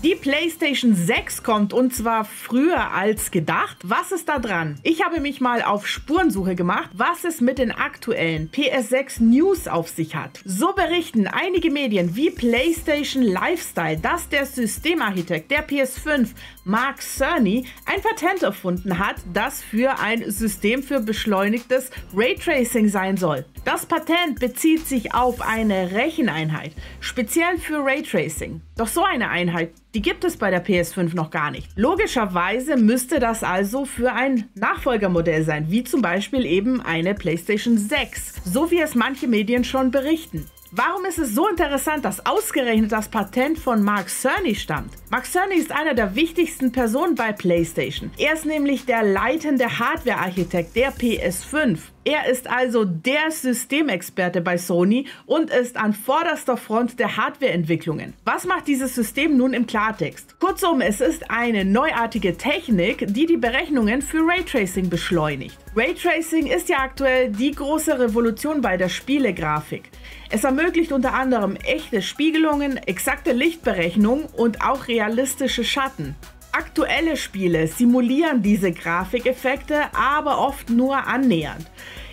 Die PlayStation 6 kommt und zwar früher als gedacht. Was ist da dran? Ich habe mich mal auf Spurensuche gemacht, was es mit den aktuellen PS6 News auf sich hat. So berichten einige Medien wie PlayStation Lifestyle, dass der Systemarchitekt der PS5, Mark Cerny, ein Patent erfunden hat, das für ein System für beschleunigtes Raytracing sein soll. Das Patent bezieht sich auf eine Recheneinheit, speziell für Raytracing. Doch so eine Einheit, die gibt es bei der PS5 noch gar nicht. Logischerweise müsste das also für ein Nachfolgermodell sein, wie zum Beispiel eben eine PlayStation 6, so wie es manche Medien schon berichten. Warum ist es so interessant, dass ausgerechnet das Patent von Mark Cerny stammt? Mark Cerny ist einer der wichtigsten Personen bei PlayStation. Er ist nämlich der leitende Hardware-Architekt der PS5. Er ist also der Systemexperte bei Sony und ist an vorderster Front der Hardwareentwicklungen. Was macht dieses System nun im Klartext? Kurzum, es ist eine neuartige Technik, die die Berechnungen für Raytracing beschleunigt. Raytracing ist ja aktuell die große Revolution bei der Spielegrafik. Es ermöglicht unter anderem echte Spiegelungen, exakte Lichtberechnung und auch realistische Schatten. Aktuelle Spiele simulieren diese Grafikeffekte, aber oft nur annähernd.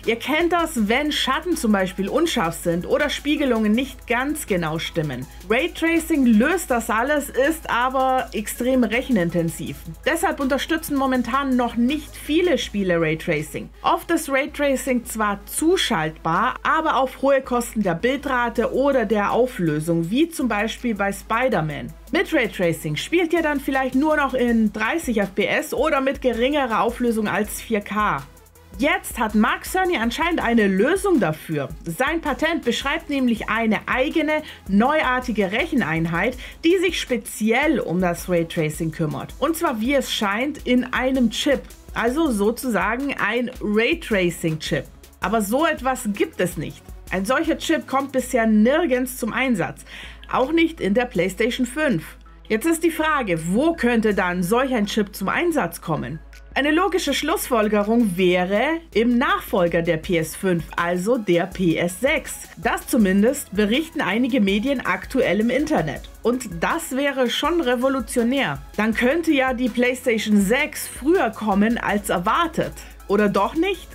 Ihr kennt das, wenn Schatten zum Beispiel unscharf sind oder Spiegelungen nicht ganz genau stimmen. Raytracing löst das alles, ist aber extrem rechenintensiv. Deshalb unterstützen momentan noch nicht viele Spiele Raytracing. Oft ist Raytracing zwar zuschaltbar, aber auf hohe Kosten der Bildrate oder der Auflösung, wie zum Beispiel bei Spider-Man. Mit Raytracing spielt ihr dann vielleicht nur noch in 30 FPS oder mit geringerer Auflösung als 4K. Jetzt hat Mark Cerny anscheinend eine Lösung dafür. Sein Patent beschreibt nämlich eine eigene, neuartige Recheneinheit, die sich speziell um das Raytracing kümmert. Und zwar, wie es scheint, in einem Chip. Also sozusagen ein Raytracing-Chip. Aber so etwas gibt es nicht. Ein solcher Chip kommt bisher nirgends zum Einsatz. Auch nicht in der PlayStation 5. Jetzt ist die Frage, wo könnte dann solch ein Chip zum Einsatz kommen? Eine logische Schlussfolgerung wäre im Nachfolger der PS5, also der PS6. Das zumindest berichten einige Medien aktuell im Internet. Und das wäre schon revolutionär. Dann könnte ja die PlayStation 6 früher kommen als erwartet. Oder doch nicht?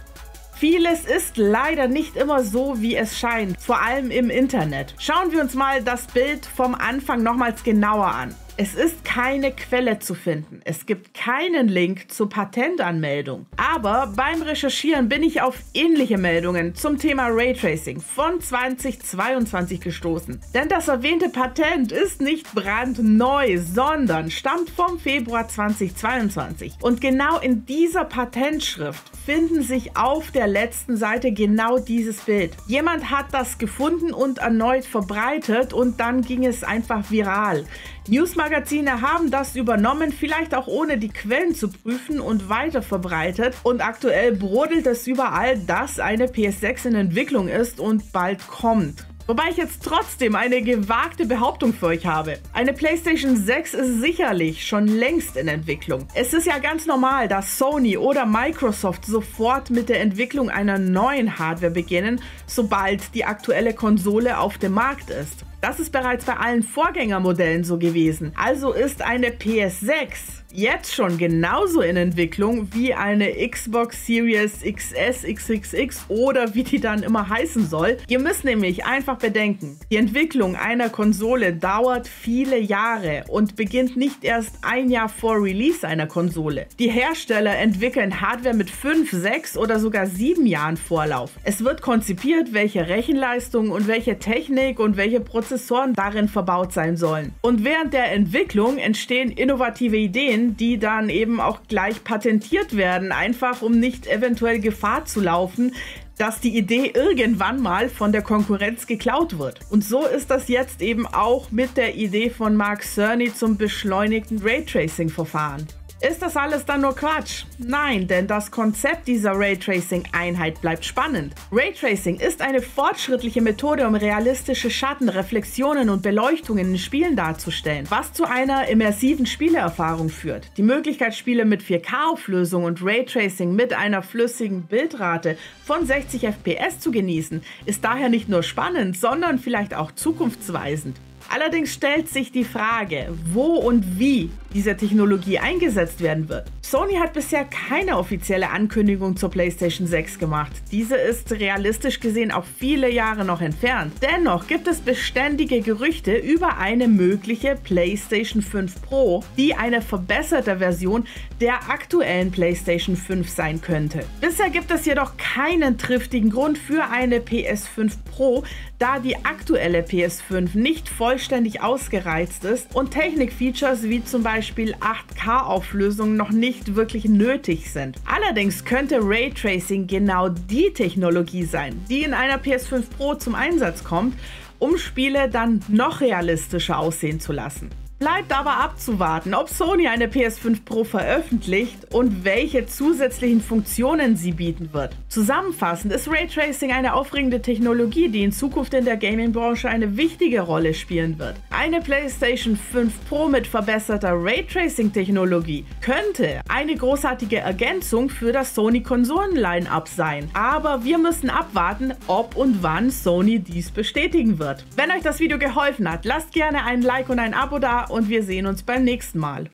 Vieles ist leider nicht immer so, wie es scheint, vor allem im Internet. Schauen wir uns mal das Bild vom Anfang nochmals genauer an. Es ist keine Quelle zu finden. Es gibt keinen Link zur Patentanmeldung. Aber beim Recherchieren bin ich auf ähnliche Meldungen zum Thema Raytracing von 2022 gestoßen. Denn das erwähnte Patent ist nicht brandneu, sondern stammt vom Februar 2022. Und genau in dieser Patentschrift finden sich auf der letzten Seite genau dieses Bild. Jemand hat das gefunden und erneut verbreitet und dann ging es einfach viral. Newsmagazine haben das übernommen, vielleicht auch ohne die Quellen zu prüfen und weiter verbreitet. Und aktuell brodelt es überall, dass eine PS6 in Entwicklung ist und bald kommt. Wobei ich jetzt trotzdem eine gewagte Behauptung für euch habe. Eine PlayStation 6 ist sicherlich schon längst in Entwicklung. Es ist ja ganz normal, dass Sony oder Microsoft sofort mit der Entwicklung einer neuen Hardware beginnen, sobald die aktuelle Konsole auf dem Markt ist. Das ist bereits bei allen Vorgängermodellen so gewesen. Also ist eine PS6 jetzt schon genauso in Entwicklung wie eine Xbox Series XS, XXX oder wie die dann immer heißen soll. Ihr müsst nämlich einfach bedenken, die Entwicklung einer Konsole dauert viele Jahre und beginnt nicht erst ein Jahr vor Release einer Konsole. Die Hersteller entwickeln Hardware mit 5, 6 oder sogar 7 Jahren Vorlauf. Es wird konzipiert, welche Rechenleistung und welche Technik und welche Prozessoren darin verbaut sein sollen. Und während der Entwicklung entstehen innovative Ideen, die dann eben auch gleich patentiert werden, einfach um nicht eventuell Gefahr zu laufen, dass die Idee irgendwann mal von der Konkurrenz geklaut wird. Und so ist das jetzt eben auch mit der Idee von Mark Cerny zum beschleunigten Raytracing-Verfahren. Ist das alles dann nur Quatsch? Nein, denn das Konzept dieser Raytracing-Einheit bleibt spannend. Raytracing ist eine fortschrittliche Methode, um realistische Schatten, Reflexionen und Beleuchtungen in Spielen darzustellen, was zu einer immersiven Spielerfahrung führt. Die Möglichkeit, Spiele mit 4K-Auflösung und Raytracing mit einer flüssigen Bildrate von 60 FPS zu genießen, ist daher nicht nur spannend, sondern vielleicht auch zukunftsweisend. Allerdings stellt sich die Frage, wo und wie diese Technologie eingesetzt werden wird. Sony hat bisher keine offizielle Ankündigung zur PlayStation 6 gemacht. Diese ist realistisch gesehen auch viele Jahre noch entfernt. Dennoch gibt es beständige Gerüchte über eine mögliche PlayStation 5 Pro, die eine verbesserte Version der aktuellen PlayStation 5 sein könnte. Bisher gibt es jedoch keinen triftigen Grund für eine PS5 Pro, da die aktuelle PS5 nicht vollständig ausgereizt ist und Technikfeatures wie zum Beispiel 8K-Auflösung noch nicht wirklich nötig sind. Allerdings könnte Raytracing genau die Technologie sein, die in einer PS5 Pro zum Einsatz kommt, um Spiele dann noch realistischer aussehen zu lassen. Bleibt aber abzuwarten, ob Sony eine PS5 Pro veröffentlicht und welche zusätzlichen Funktionen sie bieten wird. Zusammenfassend ist Raytracing eine aufregende Technologie, die in Zukunft in der Gaming-Branche eine wichtige Rolle spielen wird. Eine PlayStation 5 Pro mit verbesserter Raytracing-Technologie könnte eine großartige Ergänzung für das Sony-Konsolen-Line-Up sein. Aber wir müssen abwarten, ob und wann Sony dies bestätigen wird. Wenn euch das Video geholfen hat, lasst gerne ein Like und ein Abo da und wir sehen uns beim nächsten Mal.